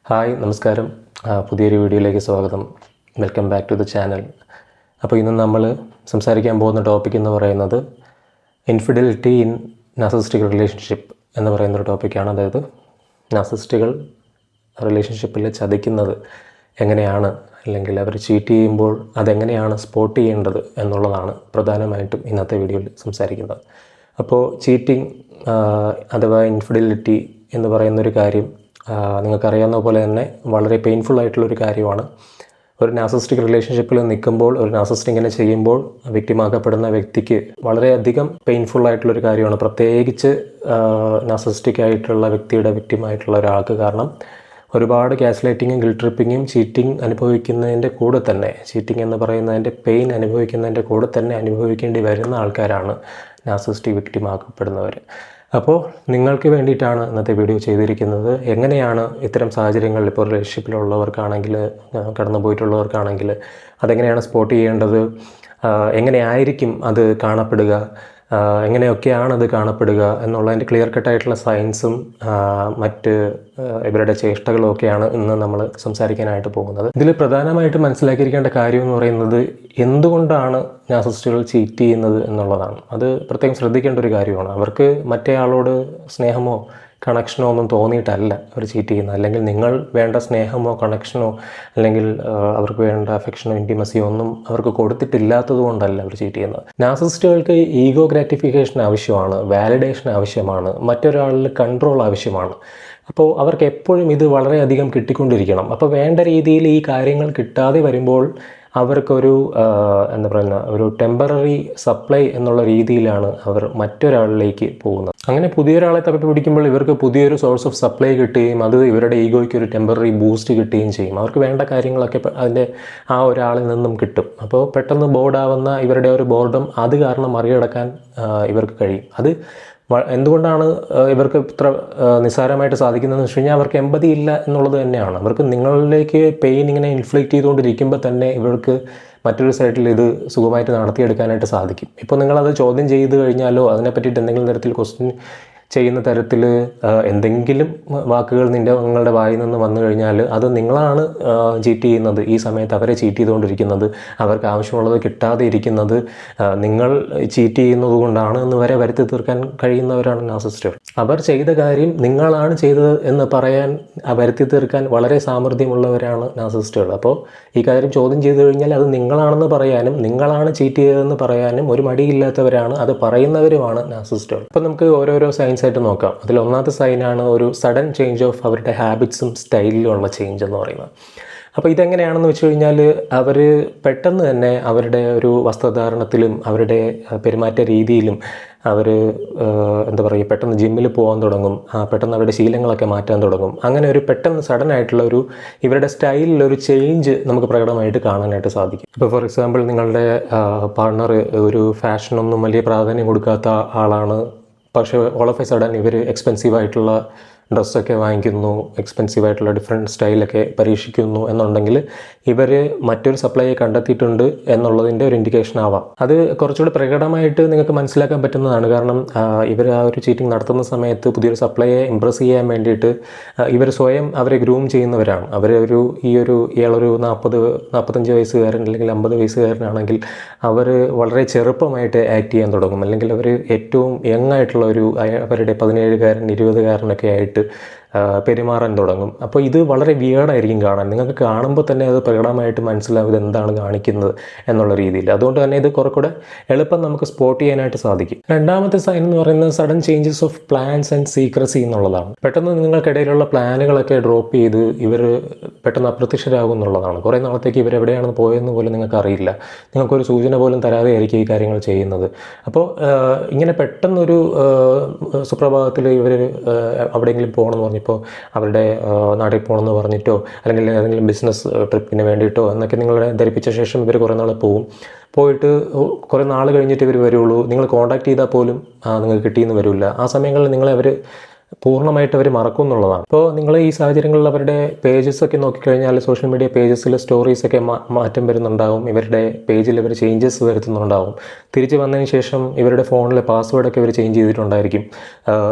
Hi നമസ്കാരം. പുതിയൊരു വീഡിയോയിലേക്ക് സ്വാഗതം. Welcome back to the channel. അപ്പോൾ ഇന്ന് നമ്മൾ സംസാരിക്കാൻ പോകുന്ന ടോപ്പിക് എന്ന് പറയുന്നത് ഇൻഫിഡലിറ്റി ഇൻ നാർസിസിസ്റ്റിക് റിലേഷൻഷിപ്പ് എന്ന് പറയുന്നൊരു ടോപ്പിക്കാണ്. അതായത് നാർസിസിസ്റ്റുകൾ റിലേഷൻഷിപ്പിൽ ചതിക്കുന്നത് എങ്ങനെയാണ്, അല്ലെങ്കിൽ അവർ ചീറ്റ് ചെയ്യുമ്പോൾ അതെങ്ങനെയാണ് സ്പോട്ട് ചെയ്യേണ്ടത് എന്നുള്ളതാണ് പ്രധാനമായിട്ടും ഇന്നത്തെ വീഡിയോയിൽ സംസാരിക്കുന്നത്. അപ്പോൾ ചീറ്റിംഗ് അഥവാ ഇൻഫിഡലിറ്റി എന്ന് പറയുന്നൊരു കാര്യം നിങ്ങൾക്കറിയാവുന്ന പോലെ തന്നെ വളരെ പെയിൻഫുൾ ആയിട്ടുള്ളൊരു കാര്യമാണ്. ഒരു നാർസിസിസ്റ്റിക് റിലേഷൻഷിപ്പിൽ നിൽക്കുമ്പോൾ, ഒരു നാർസിസിസ്റ്റ് ഇങ്ങനെ ചെയ്യുമ്പോൾ വിക്ടിമാക്കപ്പെടുന്ന വ്യക്തിക്ക് വളരെയധികം പെയിൻഫുൾ ആയിട്ടുള്ളൊരു കാര്യമാണ്, പ്രത്യേകിച്ച് നാർസിസിസ്റ്റിക് ആയിട്ടുള്ള വ്യക്തിയുടെ വിക്ടിമായിട്ടുള്ള ഒരാൾക്ക്. കാരണം ഒരുപാട് ഗ്യാസ്ലൈറ്റിങ്ങും ഗിൽറ്റ് ട്രിപ്പിങ്ങും ചീറ്റിംഗ് അനുഭവിക്കുന്നതിൻ്റെ കൂടെ തന്നെ, ചീറ്റിംഗ് എന്ന് പറയുന്നതിൻ്റെ പെയിൻ അനുഭവിക്കുന്നതിൻ്റെ കൂടെ തന്നെ അനുഭവിക്കേണ്ടി വരുന്ന ആൾക്കാരാണ് നാർസിസിസ്റ്റിക് വിക്ടിമാക്കപ്പെടുന്നവർ. അപ്പോൾ നിങ്ങൾക്ക് വേണ്ടിയിട്ടാണ് ഇന്നത്തെ വീഡിയോ ചെയ്തിരിക്കുന്നത്. എങ്ങനെയാണ് ഇത്തരം സാഹചര്യങ്ങളിൽ, ഇപ്പോൾ റിലേഷൻഷിപ്പിലുള്ളവർക്കാണെങ്കിൽ, കടന്നു പോയിട്ടുള്ളവർക്കാണെങ്കിൽ അതെങ്ങനെയാണ് സ്പോട്ട് ചെയ്യേണ്ടത്, എങ്ങനെയായിരിക്കും അത് കാണപ്പെടുക, എങ്ങനെയൊക്കെയാണ് അത് കാണപ്പെടുക എന്നുള്ളതിൻ്റെ ക്ലിയർ കട്ടായിട്ടുള്ള സയൻസും മറ്റ് ഇവരുടെ ചേഷ്ടകളും ഒക്കെയാണ് ഇന്ന് നമ്മൾ സംസാരിക്കാനായിട്ട് പോകുന്നത്. ഇതിൽ പ്രധാനമായിട്ട് മനസ്സിലാക്കിയിരിക്കേണ്ട കാര്യം എന്ന് പറയുന്നത് എന്തുകൊണ്ടാണ് നാർസിസിസ്റ്റുകൾ ചീറ്റ് ചെയ്യുന്നത് എന്നുള്ളതാണ്. അത് പ്രത്യേകം ശ്രദ്ധിക്കേണ്ട ഒരു കാര്യമാണ്. അവർക്ക് മറ്റേ ആളോട് സ്നേഹമോ കണക്ഷനോ ഒന്നും തോന്നിയിട്ടല്ല അവർ ചീറ്റ് ചെയ്യുന്നത്, അല്ലെങ്കിൽ നിങ്ങൾ വേണ്ട സ്നേഹമോ കണക്ഷനോ അല്ലെങ്കിൽ അവർക്ക് വേണ്ട അഫെക്ഷനോ ഇൻറ്റിമസിയോ ഒന്നും അവർക്ക് കൊടുത്തിട്ടില്ലാത്തത് കൊണ്ടല്ല അവർ ചീറ്റ് ചെയ്യുന്നത്. നാർസിസിസ്റ്റുകൾക്ക് ഈഗോ ഗ്രാറ്റിഫിക്കേഷൻ ആവശ്യമാണ്, വാലിഡേഷൻ ആവശ്യമാണ്, മറ്റൊരാളിൽ കൺട്രോൾ ആവശ്യമാണ്. അപ്പോൾ അവർക്ക് എപ്പോഴും ഇത് വളരെയധികം കിട്ടിക്കൊണ്ടിരിക്കണം. അപ്പോൾ വേണ്ട രീതിയിൽ ഈ കാര്യങ്ങൾ കിട്ടാതെ വരുമ്പോൾ അവർക്കൊരു എന്താ പറയുക, ഒരു ടെമ്പററി സപ്ലൈ എന്നുള്ള രീതിയിലാണ് അവർ മറ്റൊരാളിലേക്ക് പോകുന്നത്. അങ്ങനെ പുതിയൊരാളെ തപ്പി പിടിക്കുമ്പോൾ ഇവർക്ക് പുതിയൊരു സോഴ്സ് ഓഫ് സപ്ലൈ കിട്ടുകയും അത് ഇവരുടെ ഈഗോയ്ക്ക് ഒരു ടെമ്പററി ബൂസ്റ്റ് കിട്ടുകയും ചെയ്യും. അവർക്ക് വേണ്ട കാര്യങ്ങളൊക്കെ അതിൻ്റെ ആ ഒരാളിൽ നിന്നും കിട്ടും. അപ്പോൾ പെട്ടെന്ന് ബോർഡാവുന്ന ഇവരുടെ ഒരു ബോർഡം അത് കാരണം മറികടക്കാൻ ഇവർക്ക് കഴിയും. അത് എന്തുകൊണ്ടാണ് ഇവർക്ക് ഇത്ര നിസ്സാരമായിട്ട് സാധിക്കുന്നതെന്ന് വെച്ച് കഴിഞ്ഞാൽ അവർക്ക് എമ്പതി ഇല്ല എന്നുള്ളത് തന്നെയാണ്. അവർക്ക് നിങ്ങളിലേക്ക് പെയിൻ ഇങ്ങനെ ഇൻഫ്ലിക്റ്റ് ചെയ്തുകൊണ്ടിരിക്കുമ്പോൾ തന്നെ ഇവർക്ക് മറ്റൊരു സൈഡിൽ ഇത് സുഖമായിട്ട് നടത്തിയെടുക്കാനായിട്ട് സാധിക്കും. ഇപ്പോൾ നിങ്ങളത് ചോദ്യം ചെയ്ത് കഴിഞ്ഞാലോ അതിനെ പറ്റിയിട്ട് എന്തെങ്കിലും തരത്തിൽ ക്വസ്റ്റ്യൻ ചെയ്യുന്ന തരത്തിൽ എന്തെങ്കിലും വാക്കുകൾ നിങ്ങളുടെ വായിൽ നിന്ന് വന്നു കഴിഞ്ഞാൽ അത് നിങ്ങളാണ് ചീറ്റ് ചെയ്യുന്നത്, ഈ സമയത്ത് അവരെ ചീറ്റ് ചെയ്തുകൊണ്ടിരിക്കുന്നത്, അവർക്ക് ആവശ്യമുള്ളത് കിട്ടാതെ ഇരിക്കുന്നത് നിങ്ങൾ ചീറ്റ് ചെയ്യുന്നത് കൊണ്ടാണ് എന്ന് വരെ വരുത്തി തീർക്കാൻ കഴിയുന്നവരാണ് നാർസിസിസ്റ്റുകൾ. അവർ ചെയ്ത കാര്യം നിങ്ങളാണ് ചെയ്തത് എന്ന് പറയാൻ, വരുത്തി തീർക്കാൻ വളരെ സാമർഥ്യമുള്ളവരാണ് നാർസിസിസ്റ്റുകൾ. അപ്പോൾ ഈ കാര്യം ചോദ്യം ചെയ്തു കഴിഞ്ഞാൽ അത് നിങ്ങളാണെന്ന് പറയാനും നിങ്ങളാണ് ചീറ്റ് ചെയ്തതെന്ന് പറയാനും ഒരു മടിയില്ലാത്തവരാണ്, അത് പറയുന്നവരുമാണ് നാർസിസിസ്റ്റുകൾ. അപ്പോൾ നമുക്ക് ഓരോരോ സൈൻസ് ആയിട്ട് നോക്കാം. അതിൽ ഒന്നാമത്തെ സൈനാണ് ഒരു സഡൻ ചേഞ്ച് ഓഫ് അവരുടെ ഹാബിറ്റ്സും സ്റ്റൈലിലുള്ള ചേഞ്ച് എന്ന് പറയുന്നത്. അപ്പോൾ ഇതെങ്ങനെയാണെന്ന് വെച്ച് കഴിഞ്ഞാൽ അവർ പെട്ടെന്ന് തന്നെ അവരുടെ ഒരു വസ്ത്രധാരണത്തിലും അവരുടെ പെരുമാറ്റ രീതിയിലും അവർ എന്താ പറയുക, പെട്ടെന്ന് ജിമ്മിൽ പോകാൻ തുടങ്ങും, പെട്ടെന്ന് അവരുടെ ശീലങ്ങളൊക്കെ മാറ്റാൻ തുടങ്ങും. അങ്ങനെ ഒരു പെട്ടെന്ന് സഡൻ ആയിട്ടുള്ള ഒരു ഇവരുടെ സ്റ്റൈലിലൊരു ചേഞ്ച് നമുക്ക് പ്രകടമായിട്ട് കാണാനായിട്ട് സാധിക്കും. ഇപ്പോൾ ഫോർ എക്സാമ്പിൾ, നിങ്ങളുടെ പാർട്ണർ ഒരു ഫാഷനൊന്നും വലിയ പ്രാധാന്യം കൊടുക്കാത്ത ആളാണ്, പക്ഷേ ഓൾ ഓഫ് എ സഡൻ ഇവർ എക്സ്പെൻസീവായിട്ടുള്ള ഡ്രസ്സൊക്കെ വാങ്ങിക്കുന്നു, എക്സ്പെൻസീവായിട്ടുള്ള ഡിഫറെൻറ്റ് സ്റ്റൈലൊക്കെ പരീക്ഷിക്കുന്നു എന്നുണ്ടെങ്കിൽ ഇവർ മറ്റൊരു സപ്ലൈയെ കണ്ടെത്തിയിട്ടുണ്ട് എന്നുള്ളതിൻ്റെ ഒരു ഇൻഡിക്കേഷൻ ആവാം. അത് കുറച്ചുകൂടി പ്രകടമായിട്ട് നിങ്ങൾക്ക് മനസ്സിലാക്കാൻ പറ്റുന്നതാണ്. കാരണം ഇവർ ആ ഒരു ചീറ്റിംഗ് നടത്തുന്ന സമയത്ത് പുതിയൊരു സപ്ലൈയെ ഇമ്പ്രസ് ചെയ്യാൻ വേണ്ടിയിട്ട് ഇവർ സ്വയം അവരെ ഗ്രൂം ചെയ്യുന്നവരാണ്. ഇയാളൊരു 40-45 വയസ്സുകാരൻ അല്ലെങ്കിൽ 50 വയസ്സുകാരനാണെങ്കിൽ അവർ വളരെ ചെറുപ്പമായിട്ട് ആക്ട് ചെയ്യാൻ തുടങ്ങും, അല്ലെങ്കിൽ അവർ ഏറ്റവും യങ് ആയിട്ടുള്ള അവരുടെ 17-കാരൻ 20-കാരനൊക്കെ ആയിട്ട് പെരുമാറാൻ തുടങ്ങും. അപ്പോൾ ഇത് വളരെ വിയേർഡായിരിക്കും കാണാൻ. നിങ്ങൾക്ക് കാണുമ്പോൾ തന്നെ അത് പ്രകടമായിട്ട് മനസ്സിലാവും ഇതെന്താണ് കാണിക്കുന്നത് എന്നുള്ള രീതിയിൽ. അതുകൊണ്ട് തന്നെ ഇത് കുറച്ചുകൂടെ എളുപ്പം നമുക്ക് സ്പോട്ട് ചെയ്യാനായിട്ട് സാധിക്കും. രണ്ടാമത്തെ സൈൻ എന്ന് പറയുന്നത് sudden changes of plans and secrecy എന്നുള്ളതാണ്. പെട്ടെന്ന് നിങ്ങൾക്കിടയിലുള്ള പ്ലാനുകളൊക്കെ ഡ്രോപ്പ് ചെയ്ത് ഇവർ പെട്ടെന്ന് അപ്രത്യക്ഷരാകും എന്നുള്ളതാണ്. കുറേ നാളത്തേക്ക് ഇവരെവിടെയാണെന്ന് പോയെന്ന് പോലും നിങ്ങൾക്ക് അറിയില്ല, നിങ്ങൾക്കൊരു സൂചന പോലും തരാതെ ആയിരിക്കും ഈ കാര്യങ്ങൾ ചെയ്യുന്നത്. അപ്പോൾ ഇങ്ങനെ പെട്ടെന്നൊരു സുപ്രഭാതത്തിൽ ഇവർ എവിടെയെങ്കിലും പോകണമെന്ന് പറഞ്ഞപ്പോൾ അവരുടെ നാട്ടിൽ പോകണമെന്ന് പറഞ്ഞിട്ടോ അല്ലെങ്കിൽ ഏതെങ്കിലും ബിസിനസ് ട്രിപ്പിന് വേണ്ടിയിട്ടോ എന്നൊക്കെ നിങ്ങളെ ധരിപ്പിച്ച ശേഷം ഇവർ കുറേ നാൾ പോയിട്ട് കുറേ നാൾ കഴിഞ്ഞിട്ട് ഇവർ വരുള്ളൂ. നിങ്ങൾ കോൺടാക്ട് ചെയ്താൽ പോലും നിങ്ങൾക്ക് കിട്ടിയെന്ന് വരില്ല. ആ സമയങ്ങളിൽ നിങ്ങളെ അവർ പൂർണ്ണമായിട്ട് അവർ മറക്കും എന്നുള്ളതാണ്. അപ്പോൾ നിങ്ങൾ ഈ സാഹചര്യങ്ങളിൽ അവരുടെ പേജസൊക്കെ നോക്കിക്കഴിഞ്ഞാൽ സോഷ്യൽ മീഡിയ പേജസിൽ സ്റ്റോറീസൊക്കെ മാറ്റം വരുന്നുണ്ടാവും, ഇവരുടെ പേജിൽ ഇവർ ചേഞ്ചസ് വരുത്തുന്നുണ്ടാവും. തിരിച്ച് വന്നതിന് ശേഷം ഇവരുടെ ഫോണിലെ പാസ്വേഡൊക്കെ ഇവർ ചേഞ്ച് ചെയ്തിട്ടുണ്ടായിരിക്കും.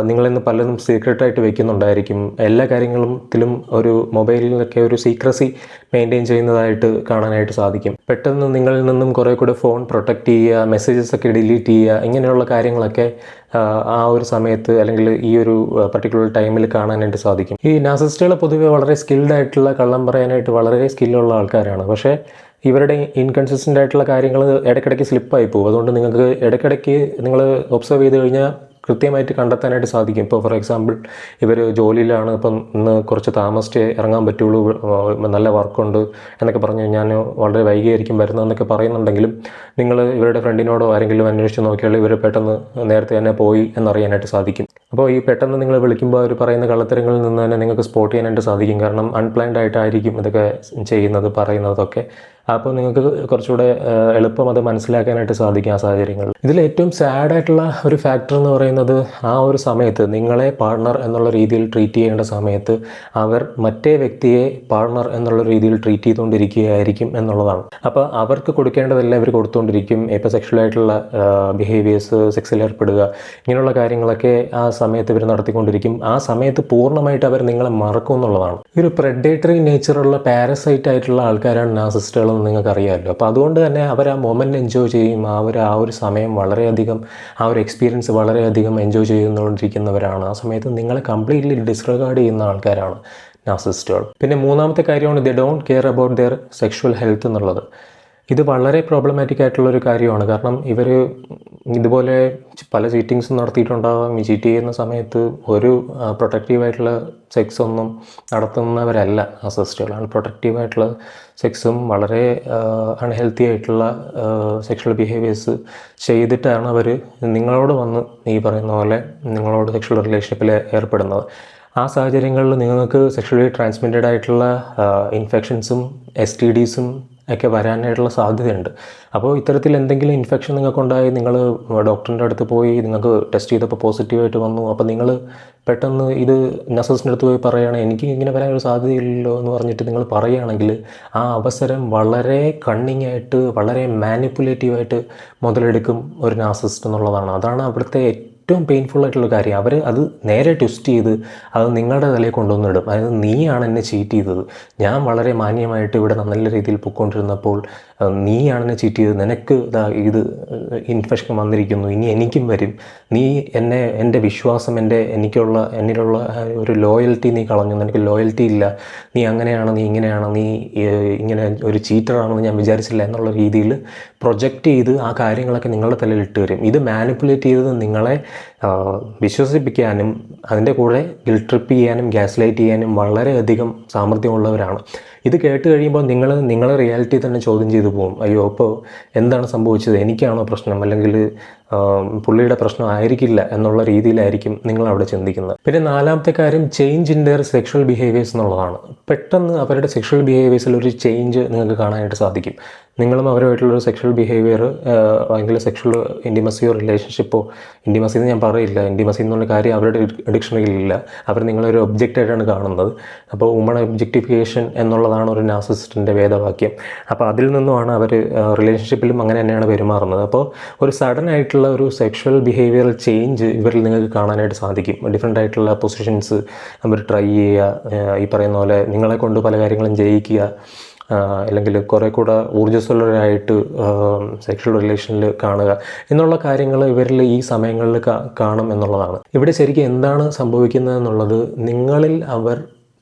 നിങ്ങളിന്ന് പലതും സീക്രട്ടായിട്ട് വെക്കുന്നുണ്ടായിരിക്കും. എല്ലാ കാര്യങ്ങളിലും ഒരു മൊബൈലിലൊക്കെ ഒരു സീക്രസി മെയിൻറ്റെയിൻ ചെയ്യുന്നതായിട്ട് കാണാനായിട്ട് സാധിക്കും. പെട്ടെന്ന് നിങ്ങളിൽ നിന്നും കുറേ കൂടെ ഫോൺ പ്രൊട്ടക്റ്റ് ചെയ്യുക, മെസ്സേജസൊക്കെ ഡിലീറ്റ് ചെയ്യുക, ഇങ്ങനെയുള്ള കാര്യങ്ങളൊക്കെ ആ ഒരു സമയത്ത് അല്ലെങ്കിൽ ഈ ഒരു പർട്ടിക്കുലർ ടൈമിൽ കാണാനായിട്ട് സാധിക്കും. ഈ നാർസിസ്റ്റുകൾ പൊതുവെ വളരെ സ്കിൽഡ് ആയിട്ടുള്ള, കള്ളം പറയാനായിട്ട് വളരെ സ്കില്ലുള്ള ആൾക്കാരാണ്. പക്ഷേ ഇവരുടെ ഇൻകൺസിസ്റ്റൻ്റ് ആയിട്ടുള്ള കാര്യങ്ങൾ ഇടയ്ക്കിടയ്ക്ക് സ്ലിപ്പായി പോകും. അതുകൊണ്ട് നിങ്ങൾക്ക് ഇടയ്ക്കിടയ്ക്ക് നിങ്ങൾ ഒബ്സർവ് ചെയ്ത് കഴിഞ്ഞാൽ കൃത്യമായിട്ട് കണ്ടെത്താനായിട്ട് സാധിക്കും. ഇപ്പോൾ ഫോർ എക്സാമ്പിൾ ഇവർ ജോലിയിലാണ്, ഇപ്പം ഇന്ന് കുറച്ച് താമസിച്ച് ഇറങ്ങാൻ പറ്റുള്ളൂ, നല്ല വർക്കുണ്ട് എന്നൊക്കെ പറഞ്ഞ് ഞാൻ വളരെ വൈകിയായിരിക്കും വരുന്നതെന്നൊക്കെ പറയുന്നുണ്ടെങ്കിലും നിങ്ങൾ ഇവരുടെ ഫ്രണ്ടിനോടോ ആരെങ്കിലും അന്വേഷിച്ച് നോക്കിയാൽ ഇവർ പെട്ടെന്ന് നേരത്തെ തന്നെ പോയി എന്നറിയാനായിട്ട് സാധിക്കും. അപ്പോൾ ഈ പെട്ടെന്ന് നിങ്ങൾ വിളിക്കുമ്പോൾ അവർ പറയുന്ന കള്ളത്തരങ്ങളിൽ നിന്ന് തന്നെ നിങ്ങൾക്ക് സ്പോട്ട് ചെയ്യാനായിട്ട് സാധിക്കും. കാരണം അൺപ്ലാൻഡ് ആയിട്ടായിരിക്കും ഇതൊക്കെ ചെയ്യുന്നത്, പറയുന്നതൊക്കെ. അപ്പോൾ നിങ്ങൾക്ക് കുറച്ചുകൂടെ എളുപ്പം അത് മനസ്സിലാക്കാനായിട്ട് സാധിക്കും ആ സാഹചര്യങ്ങളിൽ. ഇതിൽ ഏറ്റവും സാഡായിട്ടുള്ള ഒരു ഫാക്ടർ എന്ന് പറയുന്നത് ആ ഒരു സമയത്ത് നിങ്ങളെ പാർട്ണർ എന്നുള്ള രീതിയിൽ ട്രീറ്റ് ചെയ്യേണ്ട സമയത്ത് അവർ മറ്റേ വ്യക്തിയെ പാർട്ണർ എന്നുള്ള രീതിയിൽ ട്രീറ്റ് ചെയ്തുകൊണ്ടിരിക്കുകയായിരിക്കും എന്നുള്ളതാണ്. അപ്പോൾ അവർക്ക് കൊടുക്കേണ്ടതെല്ലാം ഇവർ കൊടുത്തുകൊണ്ടിരിക്കും. ഇപ്പോൾ സെക്ഷലായിട്ടുള്ള ബിഹേവിയേഴ്സ്, സെക്സിൽ ഏർപ്പെടുക, ഇങ്ങനെയുള്ള കാര്യങ്ങളൊക്കെ ആ സമയത്ത് ഇവർ നടത്തിക്കൊണ്ടിരിക്കും. ആ സമയത്ത് പൂർണ്ണമായിട്ട് അവർ നിങ്ങളെ മറക്കും എന്നുള്ളതാണ്. ഒരു പ്രെഡേറ്ററി നേച്ചറുള്ള പാരസൈറ്റ് ആയിട്ടുള്ള ആൾക്കാരാണ് നാർസിസ്റ്റുകൾ എന്ന് നിങ്ങൾക്ക് അറിയാമല്ലോ. അപ്പോൾ അതുകൊണ്ട് തന്നെ അവർ ആ മൊമെൻറ്റ് എൻജോയ് ചെയ്യും. ആ ഒരു സമയം വളരെയധികം, ആ ഒരു എക്സ്പീരിയൻസ് വളരെയധികം എൻജോയ് ചെയ്തുകൊണ്ടിരിക്കുന്നവരാണ്. ആ സമയത്ത് നിങ്ങളെ കംപ്ലീറ്റ്ലി ഡിസ്റിഗാർഡ് ചെയ്യുന്ന ആൾക്കാരാണ് നാർസിസ്റ്റുകൾ. പിന്നെ മൂന്നാമത്തെ കാര്യമാണ് they don't care about their sexual health എന്നുള്ളത്. ഇത് വളരെ പ്രോബ്ലമാറ്റിക് ആയിട്ടുള്ളൊരു കാര്യമാണ്. കാരണം ഇവർ ഇതുപോലെ പല ചീറ്റിങ്സും നടത്തിയിട്ടുണ്ടാകാം. ഈ ചീറ്റ് ചെയ്യുന്ന സമയത്ത് ഒരു പ്രൊട്ടക്റ്റീവായിട്ടുള്ള സെക്സ് ഒന്നും നടത്തുന്നവരല്ല നാർസിസ്റ്റുകൾ. പ്രൊട്ടക്റ്റീവായിട്ടുള്ള സെക്സും വളരെ അൺഹെൽത്തി ആയിട്ടുള്ള സെക്ഷൽ ബിഹേവിയേഴ്സ് ചെയ്തിട്ടാണ് അവർ നിങ്ങളോട് വന്ന് ഈ പറയുന്ന പോലെ നിങ്ങളോട് സെക്ഷൽ റിലേഷൻഷിപ്പിൽ ഏർപ്പെടുന്നത്. ആ സാഹചര്യങ്ങളിൽ നിങ്ങൾക്ക് സെക്ഷലി ട്രാൻസ്മിറ്റഡ് ആയിട്ടുള്ള ഇൻഫെക്ഷൻസും STDസും ഒക്കെ വരാനായിട്ടുള്ള സാധ്യതയുണ്ട്. അപ്പോൾ ഇത്തരത്തിൽ എന്തെങ്കിലും ഇൻഫെക്ഷൻ നിങ്ങൾക്കുണ്ടായി, നിങ്ങൾ ഡോക്ടറിൻ്റെ അടുത്ത് പോയി നിങ്ങൾക്ക് ടെസ്റ്റ് ചെയ്തപ്പോൾ പോസിറ്റീവായിട്ട് വന്നു, അപ്പോൾ നിങ്ങൾ പെട്ടെന്ന് ഇത് നഴ്സിൻ്റെ അടുത്ത് പോയി പറയുകയാണ് എനിക്ക് ഇങ്ങനെ വരാനൊരു സാധ്യതയില്ലല്ലോ എന്ന് പറഞ്ഞിട്ട് നിങ്ങൾ പറയുകയാണെങ്കിൽ ആ അവസരം വളരെ കണ്ണിങ് ആയിട്ട്, വളരെ മാനിപ്പുലേറ്റീവായിട്ട് മുതലെടുക്കും ഒരു നാർസിസ്റ്റ് എന്നുള്ളതാണ്. അതാണ് അവിടുത്തെ ഏറ്റവും പെയിൻഫുൾ ആയിട്ടുള്ള കാര്യം. അവർ അത് നേരെ ട്വിസ്റ്റ് ചെയ്ത് അത് നിങ്ങളുടെ തലയിൽ കൊണ്ടുവന്നിടും. അതായത് നീയാണ് എന്നെ ചീറ്റ് ചെയ്തത്, ഞാൻ വളരെ മാന്യമായിട്ട് ഇവിടെ നല്ല രീതിയിൽ പൊയ്ക്കൊണ്ടിരുന്നപ്പോൾ നീയാണ് എന്നെ ചീറ്റ് ചെയ്തത്, നിനക്ക് ഇത് ഇൻഫെക്ഷൻ വന്നിരിക്കുന്നു, ഇനി എനിക്കും വരും, നീ എൻ്റെ വിശ്വാസം, എന്നിലുള്ള ഒരു ലോയൽറ്റി നീ കളഞ്ഞു, നിനക്ക് ലോയൽറ്റി ഇല്ല, നീ അങ്ങനെയാണ്, നീ ഇങ്ങനെയാണ്, നീ ഇങ്ങനെ ഒരു ചീറ്ററാണെന്ന് ഞാൻ വിചാരിച്ചില്ല എന്നുള്ള രീതിയിൽ പ്രൊജക്റ്റ് ചെയ്ത് ആ കാര്യങ്ങളൊക്കെ നിങ്ങളുടെ തലയിൽ ഇട്ട് വരും. ഇത് മാനിപ്പുലേറ്റ് ചെയ്തത് നിങ്ങളെ വിശ്വസിപ്പിക്കാനും അതിൻ്റെ കൂടെ ഗിൽറ്റ് ട്രിപ്പ് ചെയ്യാനും ഗ്യാസ് ലൈറ്റ് ചെയ്യാനും വളരെയധികം സാമർഥ്യമുള്ളവരാണ്. ഇത് കേട്ട് കഴിയുമ്പോൾ നിങ്ങളെ റിയാലിറ്റി തന്നെ ചോദ്യം ചെയ്തു പോകും. അയ്യോ, അപ്പോൾ എന്താണ് സംഭവിച്ചത്, എനിക്കാണോ പ്രശ്നം, അല്ലെങ്കിൽ പുള്ളിയുടെ പ്രശ്നം ആയിരിക്കില്ല എന്നുള്ള രീതിയിലായിരിക്കും നിങ്ങൾ അവിടെ ചിന്തിക്കുന്നത്. പിന്നെ നാലാമത്തെ കാര്യം change in there sexual behaviours എന്നുള്ളതാണ്. പെട്ടെന്ന് അവരുടെ സെക്ഷൽ ബിഹേവിയേഴ്സിൽ ഒരു ചേഞ്ച് നിങ്ങൾക്ക് കാണാനായിട്ട് സാധിക്കും. നിങ്ങളും അവരുമായിട്ടുള്ളൊരു സെക്ഷൽ ബിഹേവിയർ അല്ലെങ്കിൽ സെക്ഷൽ ഇൻറ്റിമസിയോ റിലേഷൻഷിപ്പോ, ഇൻറ്റിമസി എന്ന് ഞാൻ പറയില്ല, ഇൻറ്റിമസി എന്നുള്ള കാര്യം അവരുടെ ഡിക്ഷണറിയിലില്ല. അവർ നിങ്ങളൊരു ഒബ്ജക്റ്റായിട്ടാണ് കാണുന്നത്. അപ്പോൾ വുമൺ ഒബ്ജക്റ്റിഫിക്കേഷൻ എന്നുള്ളതാണ് ഒരു നാർസിസ്റ്റിൻ്റെ വേദവാക്യം. അപ്പോൾ അതിൽ നിന്നുമാണ് അവർ റിലേഷൻഷിപ്പിലും അങ്ങനെ തന്നെയാണ് പെരുമാറുന്നത്. അപ്പോൾ ഒരു സഡൻ ആയിട്ടുള്ള ഒരു സെക്ഷൽ ബിഹേവിയറൽ ചേഞ്ച് ഇവരിൽ നിങ്ങൾക്ക് കാണാനായിട്ട് സാധിക്കും. ഡിഫറെൻ്റ് ആയിട്ടുള്ള പൊസിഷൻസ് അവർ ട്രൈ ചെയ്യുക, ഈ പറയുന്ന പോലെ നിങ്ങളെ കൊണ്ട് പല കാര്യങ്ങളും ചെയ്യിക്കുക, അല്ലെങ്കിൽ കുറേ കൂടെ ഊർജ്ജസ്വലരായിട്ട് സെക്ഷൽ റിലേഷനിൽ കാണുക എന്നുള്ള കാര്യങ്ങൾ ഇവരിൽ ഈ സമയങ്ങളിൽ കാണും എന്നുള്ളതാണ്. ഇവിടെ ശരിക്കും എന്താണ് സംഭവിക്കുന്നത് എന്നുള്ളത്, നിങ്ങളിൽ അവർ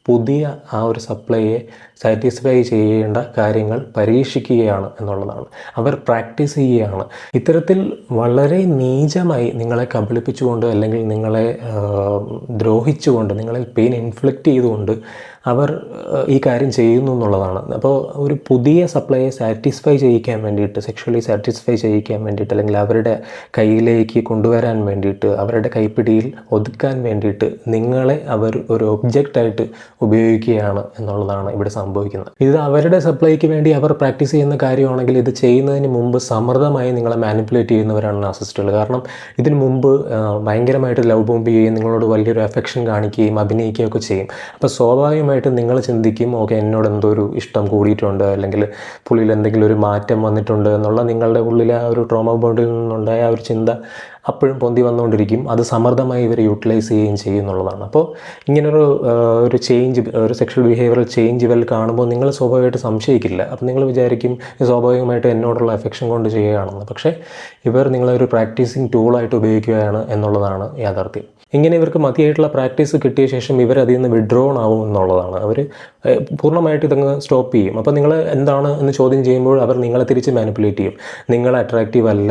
പുതിയ ആ ഒരു സപ്ലൈയെ സാറ്റിസ്ഫൈ ചെയ്യേണ്ട കാര്യങ്ങൾ പരീക്ഷിക്കുകയാണ് എന്നുള്ളതാണ്. അവർ പ്രാക്ടീസ് ചെയ്യുകയാണ്. ഇത്തരത്തിൽ വളരെ നീചമായി നിങ്ങളെ കബളിപ്പിച്ചുകൊണ്ട് അല്ലെങ്കിൽ നിങ്ങളെ ദ്രോഹിച്ചുകൊണ്ട്, നിങ്ങളിൽ പെയിൻ ഇൻഫ്ലിക്റ്റ് ചെയ്തുകൊണ്ട് അവർ ഈ കാര്യം ചെയ്യുന്നു എന്നുള്ളതാണ്. അപ്പോൾ ഒരു പുതിയ സപ്ലൈയെ സാറ്റിസ്ഫൈ ചെയ്യിക്കാൻ വേണ്ടിയിട്ട്, സെക്ഷുവലി സാറ്റിസ്ഫൈ ചെയ്യിക്കാൻ വേണ്ടിയിട്ട്, അല്ലെങ്കിൽ അവരുടെ കയ്യിലേക്ക് കൊണ്ടുവരാൻ വേണ്ടിയിട്ട്, അവരുടെ കൈപ്പിടിയിൽ ഒതുക്കാൻ വേണ്ടിയിട്ട് നിങ്ങളെ അവർ ഒരു ഒബ്ജക്റ്റായിട്ട് ഉപയോഗിക്കുകയാണ് എന്നുള്ളതാണ് ഇവിടെ സംഭവിക്കുന്നത്. ഇത് അവരുടെ സപ്ലൈക്ക് വേണ്ടി അവർ പ്രാക്ടീസ് ചെയ്യുന്ന കാര്യമാണെങ്കിൽ ഇത് ചെയ്യുന്നതിന് മുമ്പ് സമൃദ്ധമായി നിങ്ങളെ മാനിപ്പുലേറ്റ് ചെയ്യുന്നവരാണ് നാർസിസിസ്റ്റുകൾ. കാരണം ഇതിന് മുമ്പ് ഭയങ്കരമായിട്ട് ലവ് ബോംബ് ചെയ്യുകയും നിങ്ങളോട് വലിയൊരു അഫെക്ഷൻ കാണിക്കുകയും അഭിനയിക്കുകയൊക്കെ ചെയ്യും. അപ്പോൾ സ്വാഭാവികമായിട്ടും നിങ്ങൾ ചിന്തിക്കും, ഓക്കെ എന്നോട് എന്തോ ഒരു ഇഷ്ടം കൂടിയിട്ടുണ്ട്, അല്ലെങ്കിൽ പുള്ളിയിൽ എന്തെങ്കിലും ഒരു മാറ്റം വന്നിട്ടുണ്ട് എന്നുള്ള നിങ്ങളുടെ ഉള്ളിലെ ആ ഒരു ട്രോമ ബോണ്ടിൽ നിന്നുണ്ടായ ആ ഒരു ചിന്ത അപ്പോഴും പൊന്തി വന്നുകൊണ്ടിരിക്കും. അത് സമർത്ഥമായി ഇവർ യൂട്ടിലൈസ് ചെയ്യുകയും ചെയ്യും എന്നുള്ളതാണ്. അപ്പോൾ ഇങ്ങനൊരു ഒരു ചേഞ്ച്, ഒരു സെക്ഷൽ ബിഹേവിയറൽ ചേഞ്ച് ഇവർ കാണുമ്പോൾ നിങ്ങൾ സ്വാഭാവികമായിട്ട് സംശയിക്കില്ല. അപ്പോൾ നിങ്ങൾ വിചാരിക്കും സ്വാഭാവികമായിട്ട് എന്നോടുള്ള അഫെക്ഷൻ കൊണ്ട് ചെയ്യുകയാണെന്ന്. പക്ഷേ ഇവർ നിങ്ങളൊരു പ്രാക്ടീസിങ് ടൂളായിട്ട് ഉപയോഗിക്കുകയാണ് എന്നുള്ളതാണ് യാഥാർത്ഥ്യം. ഇങ്ങനെ ഇവർക്ക് മതിയായിട്ടുള്ള പ്രാക്ടീസ് കിട്ടിയ ശേഷം ഇവർ അതിൽ നിന്ന് വിഡ്രോൺ ആവും എന്നുള്ളതാണ്. അവർ പൂർണ്ണമായിട്ട് ഇതങ്ങ് സ്റ്റോപ്പ് ചെയ്യും. അപ്പോൾ നിങ്ങൾ എന്താണ് എന്ന് ചോദ്യം ചെയ്യുമ്പോൾ അവർ നിങ്ങളെ തിരിച്ച് മാനിപ്പുലേറ്റ് ചെയ്യും. നിങ്ങൾ അട്രാക്റ്റീവ് അല്ല,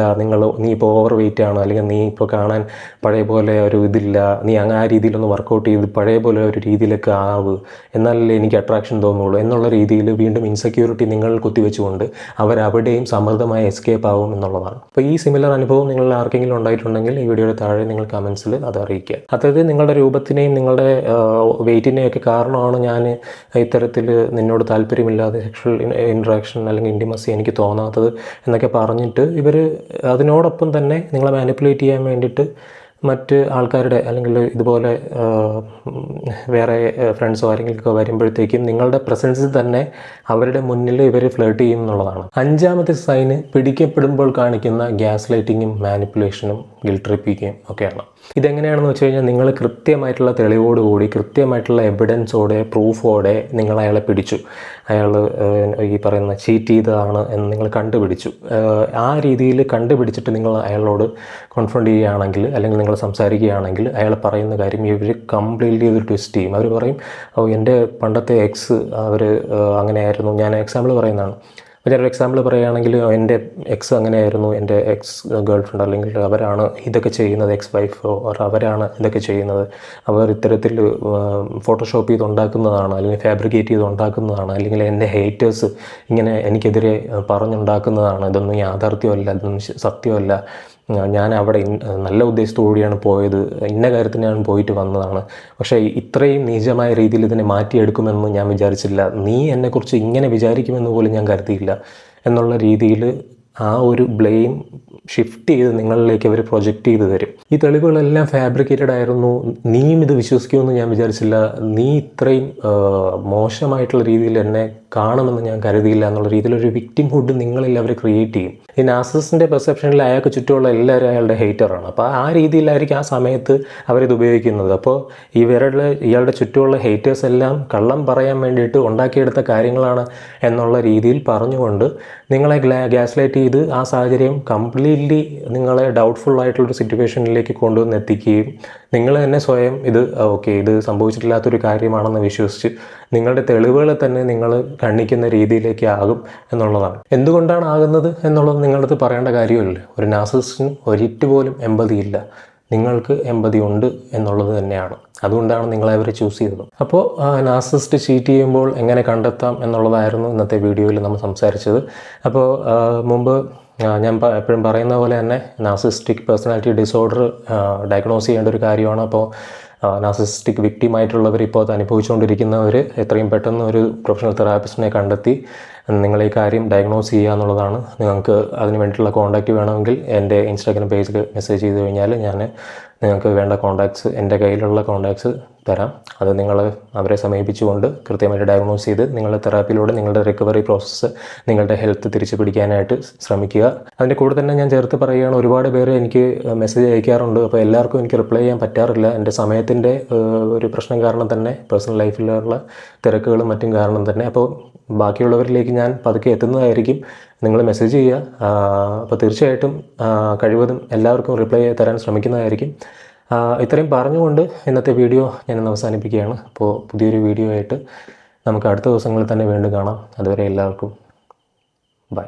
നീ ഇപ്പോൾ ഓവർ വെയിറ്റ് ആണ്, അല്ലെങ്കിൽ നീ ഇപ്പോൾ കാണാൻ പഴയ പോലെ ഒരു ഇതില്ല, നീ അങ്ങ് ആ രീതിയിലൊന്ന് വർക്കൗട്ട് ചെയ്ത് പഴയ പോലെ ഒരു രീതിയിലൊക്കെ ആവ്, എന്നാലല്ലേ എനിക്ക് അട്രാക്ഷൻ തോന്നുള്ളൂ എന്നുള്ള രീതിയിൽ വീണ്ടും ഇൻസെക്യൂരിറ്റി നിങ്ങൾ കുത്തിവെച്ചുകൊണ്ട് അവരവിടെയും സമൃദ്ധമായി എസ്കേപ്പ് ആവും എന്നുള്ളതാണ്. അപ്പോൾ ഈ സിമിലർ അനുഭവം നിങ്ങളിൽ ആർക്കെങ്കിലും ഉണ്ടായിട്ടുണ്ടെങ്കിൽ ഈ വീഡിയോയുടെ താഴെ നിങ്ങൾ കമൻസിൽ അത് അറിയിക്കുക. അതായത് നിങ്ങളുടെ രൂപത്തിനെയും നിങ്ങളുടെ വെയിറ്റിനെയും ഒക്കെ കാരണമാണ് ഞാൻ ഇത്തരത്തിൽ നിന്നോട് താല്പര്യമില്ലാതെ സെക്ഷൽ ഇൻട്രാക്ഷൻ അല്ലെങ്കിൽ ഇൻറ്റിമസി എനിക്ക് തോന്നാത്തത് എന്നൊക്കെ പറഞ്ഞിട്ട് ഇവർ അതിനോടൊപ്പം തന്നെ നിങ്ങളെ മാനിപ്പുലേറ്റ് ചെയ്യാൻ വേണ്ടിയിട്ട് മറ്റ് ആൾക്കാരുടെ അല്ലെങ്കിൽ ഇതുപോലെ വേറെ ഫ്രണ്ട്സോ ആരെങ്കിലുമൊക്കെ വരുമ്പോഴത്തേക്കും നിങ്ങളുടെ പ്രസൻസിൽ തന്നെ അവരുടെ മുന്നിൽ ഇവർ ഫ്ലേർട്ട് ചെയ്യും എന്നുള്ളതാണ്. 5ാമത്തെ സൈന് പിടിക്കപ്പെടുമ്പോൾ കാണിക്കുന്ന ഗ്യാസ് ലൈറ്റിങ്ങും മാനിപ്പുലേഷനും ഗിൽട്ട് ട്രിപ്പിങ്ങും ഒക്കെയാണ്. ഇതെങ്ങനെയാണെന്ന് വെച്ച് കഴിഞ്ഞാൽ നിങ്ങൾ കൃത്യമായിട്ടുള്ള തെളിവോടുകൂടി, കൃത്യമായിട്ടുള്ള എവിഡൻസോടെ, പ്രൂഫോടെ നിങ്ങൾ അയാളെ പിടിച്ചു, അയാൾ ഈ പറയുന്ന ചീറ്റ് ചെയ്തതാണ് എന്ന് നിങ്ങൾ കണ്ടുപിടിച്ചു. ആ രീതിയിൽ കണ്ടുപിടിച്ചിട്ട് നിങ്ങൾ അയാളോട് കോൺഫ്രണ്ട് ചെയ്യുകയാണെങ്കിൽ, അല്ലെങ്കിൽ നിങ്ങൾ സംസാരിക്കുകയാണെങ്കിൽ, അയാൾ പറയുന്ന കാര്യം ഇവർ കംപ്ലീറ്റ്ലി ഇത് ട്വിസ്റ്റ് ചെയ്യും. അവർ പറയും, എൻ്റെ പണ്ടത്തെ എക്സ് അവർ അങ്ങനെയായിരുന്നു. ഞാൻ എക്സാമ്പിൾ പറയുന്നതാണ്. അപ്പോൾ ഞാനൊരു എക്സാമ്പിൾ പറയുകയാണെങ്കിൽ, എൻ്റെ എക്സ് അങ്ങനെയായിരുന്നു, എൻ്റെ എക്സ് ഗേൾ ഫ്രണ്ട് അല്ലെങ്കിൽ അവരാണ് ഇതൊക്കെ ചെയ്യുന്നത്, എക്സ് വൈഫോ അവരാണ് ഇതൊക്കെ ചെയ്യുന്നത്, അവർ ഇത്തരത്തിൽ ഫോട്ടോഷോപ്പ് ചെയ്ത് ഉണ്ടാക്കുന്നതാണ്, അല്ലെങ്കിൽ ഫാബ്രിക്കേറ്റ് ചെയ്ത് ഉണ്ടാക്കുന്നതാണ്, അല്ലെങ്കിൽ എൻ്റെ ഹേറ്റേഴ്സ് ഇങ്ങനെ എനിക്കെതിരെ പറഞ്ഞുണ്ടാക്കുന്നതാണ്, ഇതൊന്നും യാഥാർത്ഥ്യമല്ല, ഇതൊന്നും സത്യമല്ല, ഞാൻ അവിടെ നല്ല ഉദ്ദേശത്തോടുകൂടിയാണ് പോയത്, ഇന്ന കാര്യത്തിന് ഞാൻ പോയിട്ട് വന്നതാണ്, പക്ഷേ ഇത്രയും നീചമായ രീതിയിൽ ഇതിനെ മാറ്റിയെടുക്കുമെന്ന് ഞാൻ വിചാരിച്ചില്ല, നീ എന്നെക്കുറിച്ച് ഇങ്ങനെ വിചാരിക്കുമെന്ന് പോലും ഞാൻ കരുതിയില്ല എന്നുള്ള രീതിയിൽ ആ ഒരു ബ്ലെയിം ഷിഫ്റ്റ് ചെയ്ത് നിങ്ങളിലേക്ക് അവർ പ്രൊജക്റ്റ് ചെയ്ത് തരും. ഈ തെളിവുകളെല്ലാം ഫാബ്രിക്കേറ്റഡ് ആയിരുന്നു, നീയും ഇത് വിശ്വസിക്കുമെന്ന് ഞാൻ വിചാരിച്ചില്ല, നീ ഇത്രയും മോശമായിട്ടുള്ള രീതിയിൽ എന്നെ കാണുമെന്ന് ഞാൻ കരുതിയില്ല എന്നുള്ള രീതിയിലൊരു വിക്ടിംഹുഡ് നിങ്ങളിൽ അവർ ക്രിയേറ്റ് ചെയ്യും. ഈ നാർസിസിസ്റ്റിൻ്റെ പെർസെപ്ഷനിൽ അയാൾക്ക് ചുറ്റുമുള്ള എല്ലാവരും അയാളുടെ ഹേറ്ററാണ്. അപ്പോൾ ആ രീതിയിലായിരിക്കും ആ സമയത്ത് അവരിത് ഉപയോഗിക്കുന്നത്. അപ്പോൾ ഇയാളുടെ ചുറ്റുമുള്ള ഹേറ്റേഴ്സ് എല്ലാം കള്ളം പറയാൻ വേണ്ടിയിട്ട് ഉണ്ടാക്കിയെടുത്ത കാര്യങ്ങളാണ് എന്നുള്ള രീതിയിൽ പറഞ്ഞുകൊണ്ട് നിങ്ങളെ ഗ്യാസ് ലൈറ്റ് ചെയ്ത് ആ സാഹചര്യം കംപ്ലീറ്റ്ലി നിങ്ങളെ ഡൗട്ട്ഫുൾ ആയിട്ടുള്ളൊരു സിറ്റുവേഷനിലേക്ക് കൊണ്ടുവന്ന് എത്തിക്കുകയും നിങ്ങൾ തന്നെ സ്വയം ഇത് സംഭവിച്ചിട്ടില്ലാത്തൊരു കാര്യമാണെന്ന് വിശ്വസിച്ച് നിങ്ങളുടെ തെളിവുകളെ തന്നെ നിങ്ങൾ കണ്ണിക്കുന്ന രീതിയിലേക്ക് ആകും എന്നുള്ളതാണ്. എന്തുകൊണ്ടാണ് ആകുന്നത് എന്നുള്ളത് നിങ്ങളടുത്ത് പറയേണ്ട കാര്യമില്ല. ഒരു നാർസിസിസ്റ്റിന് ഒരിറ്റ് പോലും എമ്പതി ഇല്ല, നിങ്ങൾക്ക് എമ്പതി ഉണ്ട് എന്നുള്ളത് തന്നെയാണ്. അതുകൊണ്ടാണ് നിങ്ങളെ അവർ ചൂസ് ചെയ്തത്. അപ്പോൾ നാർസിസിസ്റ്റ് ചീറ്റ് ചെയ്യുമ്പോൾ എങ്ങനെ കണ്ടെത്താം എന്നുള്ളതായിരുന്നു ഇന്നത്തെ വീഡിയോയിൽ നമ്മൾ സംസാരിച്ചത്. അപ്പോൾ മുമ്പ് ഞാൻ എപ്പോഴും പറയുന്ന പോലെ തന്നെ നാർസിസിസ്റ്റിക് പേഴ്സണാലിറ്റി ഡിസോർഡർ ഡയഗ്നോസ് ചെയ്യേണ്ട ഒരു കാര്യമാണ്. അപ്പോൾ നാർസിസിസ്റ്റിക് വിക്ടിമായിട്ടുള്ളവർ ഇപ്പോൾ അത് അനുഭവിച്ചുകൊണ്ടിരിക്കുന്നവർ എത്രയും പെട്ടെന്ന് ഒരു പ്രൊഫഷണൽ തെറാപ്പിസ്റ്റിനെ കണ്ടെത്തി നിങ്ങൾ ഈ കാര്യം ഡയഗ്നോസ് ചെയ്യുക എന്നുള്ളതാണ്. നിങ്ങൾക്ക് അതിന് വേണ്ടിയിട്ടുള്ള കോൺടാക്റ്റ് വേണമെങ്കിൽ എൻ്റെ ഇൻസ്റ്റാഗ്രാം പേജിൽ മെസ്സേജ് ചെയ്ത് കഴിഞ്ഞാൽ ഞാൻ നിങ്ങൾക്ക് വേണ്ട കോൺടാക്ട്സ്, എൻ്റെ കയ്യിലുള്ള കോൺടാക്ട്സ് തരാം. അത് നിങ്ങൾ അവരെ സമീപിച്ചുകൊണ്ട് കൃത്യമായിട്ട് ഡയഗ്നോസ് ചെയ്ത് നിങ്ങളുടെ തെറാപ്പിയിലൂടെ നിങ്ങളുടെ റിക്കവറി പ്രോസസ്സ്, നിങ്ങളുടെ ഹെൽത്ത് തിരിച്ചു പിടിക്കാനായിട്ട് ശ്രമിക്കുക. അതിൻ്റെ കൂടെ തന്നെ ഞാൻ ചേർത്ത് പറയുകയാണ്, ഒരുപാട് പേര് എനിക്ക് മെസ്സേജ് അയക്കാറുണ്ട്. അപ്പോൾ എല്ലാവർക്കും എനിക്ക് റിപ്ലൈ ചെയ്യാൻ പറ്റാറില്ല. എൻ്റെ സമയത്തിൻ്റെ ഒരു പ്രശ്നം കാരണം തന്നെ, പേഴ്സണൽ ലൈഫിലുള്ള തിരക്കുകളും മറ്റും കാരണം തന്നെ. അപ്പോൾ ബാക്കിയുള്ളവരിലേക്ക് ഞാൻ പതുക്കെ എത്തുന്നതായിരിക്കും. നിങ്ങൾ മെസ്സേജ് ചെയ്യുക. അപ്പോൾ തീർച്ചയായിട്ടും കഴിവതും എല്ലാവർക്കും റിപ്ലൈ തരാൻ ശ്രമിക്കുന്നതായിരിക്കും. ഇത്രയും പറഞ്ഞുകൊണ്ട് ഇന്നത്തെ വീഡിയോ ഞാനിന്ന് അവസാനിപ്പിക്കുകയാണ്. അപ്പോൾ പുതിയൊരു വീഡിയോ ആയിട്ട് നമുക്ക് അടുത്ത ദിവസങ്ങളിൽ തന്നെ വീണ്ടും കാണാം. അതുവരെ എല്ലാവർക്കും ബൈ.